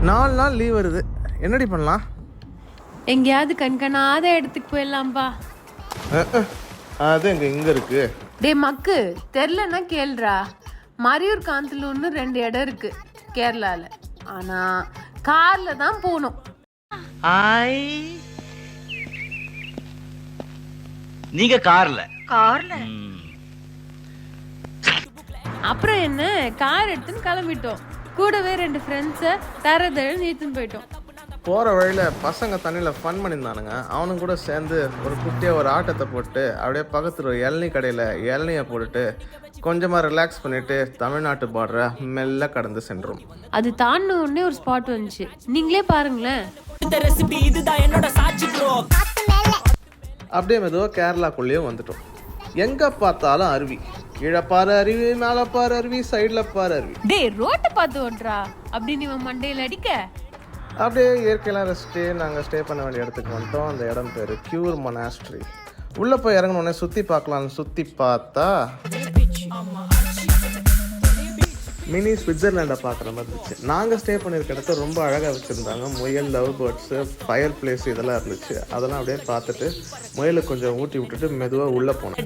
4 நாள் லீவ் வருது, என்னடி பண்ணலாம்? எங்கேயாவது கண்காணாத இடத்துக்கு போயிடலாம்பா. அது இங்க இருக்கு. டே மக்கு, தெரிலன்னா கேள்றா. மரியூர் காந்தலூர்னு 2 இடம் இருக்கு கேரளால. ஆனா கார்ல தான் போகணும். நீங்க கார்ல அப்புறம் என்ன, கார் எடுத்துன்னு கிளம்பிட்டோம். கூடவே 2 ஃப்ரெண்ட்ஸை தரதழன்னு இழுத்துன்னு போயிட்டோம். போகிற வழியில் பசங்க தண்ணியில் ஃபன் பண்ணியிருந்தானுங்க. அவனுங்க கூட சேர்ந்து ஒரு குட்டியாக ஒரு ஆட்டத்தை போட்டு அப்படியே பக்கத்தில் ஒரு இளநீ கடையில் இளநியை போட்டுட்டு கொஞ்சமாக ரிலாக்ஸ் பண்ணிவிட்டு தமிழ்நாட்டு பார்டரை மெல்ல கடந்து சென்றோம். அது தாண்டின உடனே ஒரு ஸ்பாட் வந்துச்சு, நீங்களே பாருங்களேன். அப்படியே மெதுவாக கேரளாக்குள்ளேயும் வந்துட்டோம். எங்கே பார்த்தாலும் அருவி, கீழே பாரு அருவி, மேலே பாரு அருவி, சைடில் பாரு அருவி. டே ரோட்டை பார்த்து ஓட்டுறா அப்படின்னு இவன் மண்டையில் அடிக்க. அப்படியே இயற்கையெல்லாம் ரசிச்சுட்டு நாங்கள் ஸ்டே பண்ண வேண்டிய இடத்துக்கு வந்துட்டோம். அந்த இடம் பேர் கியூர் மொனாஸ்ட்ரி. உள்ளே போய் இறங்கணுன்னே சுற்றி பார்க்கலான்னு சுற்றி பார்த்தா மினி ஸ்விட்சர்லாண்டை பார்க்குற மாதிரி இருந்துச்சு. நாங்கள் ஸ்டே பண்ணியிருக்க இடத்த ரொம்ப அழகாக வச்சுருந்தாங்க. முயல், லவ் பேர்ட்ஸு, ஃபயர் பிளேஸ் இதெல்லாம் இருந்துச்சு. அதெல்லாம் அப்படியே பார்த்துட்டு முயலுக்கு கொஞ்சம் ஊட்டி விட்டுட்டு மெதுவாக உள்ளே போனோம்.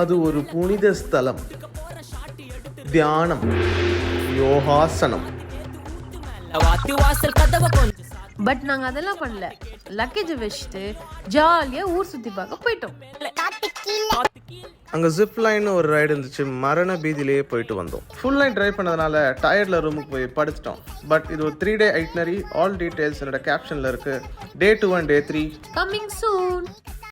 அது ஒரு புனித ஸ்தலம், தியானம், யோகாசனம். பட் நாங்க அதெல்லாம் பண்ணல. லக்கேஜை வச்சுட்டு ஜாலியா ஊர் சுத்தி பார்க்க போயிட்டோம். அங்கே ஜிப் லைன் ஒரு ரைடு இருந்துச்சு. மரண பீதியிலேயே போயிட்டு வந்தோம். ஃபுல் லைன் ட்ரைவ் பண்ணதுனால டயர்டில் ரூமுக்கு போய் படுத்துட்டோம். பட் இது ஒரு 3 day ஐட்னரி. ஆல் டீட்டெயில்ஸ் என்னோட கேப்ஷனில் இருக்குது. Day 2 and Day 3 coming soon.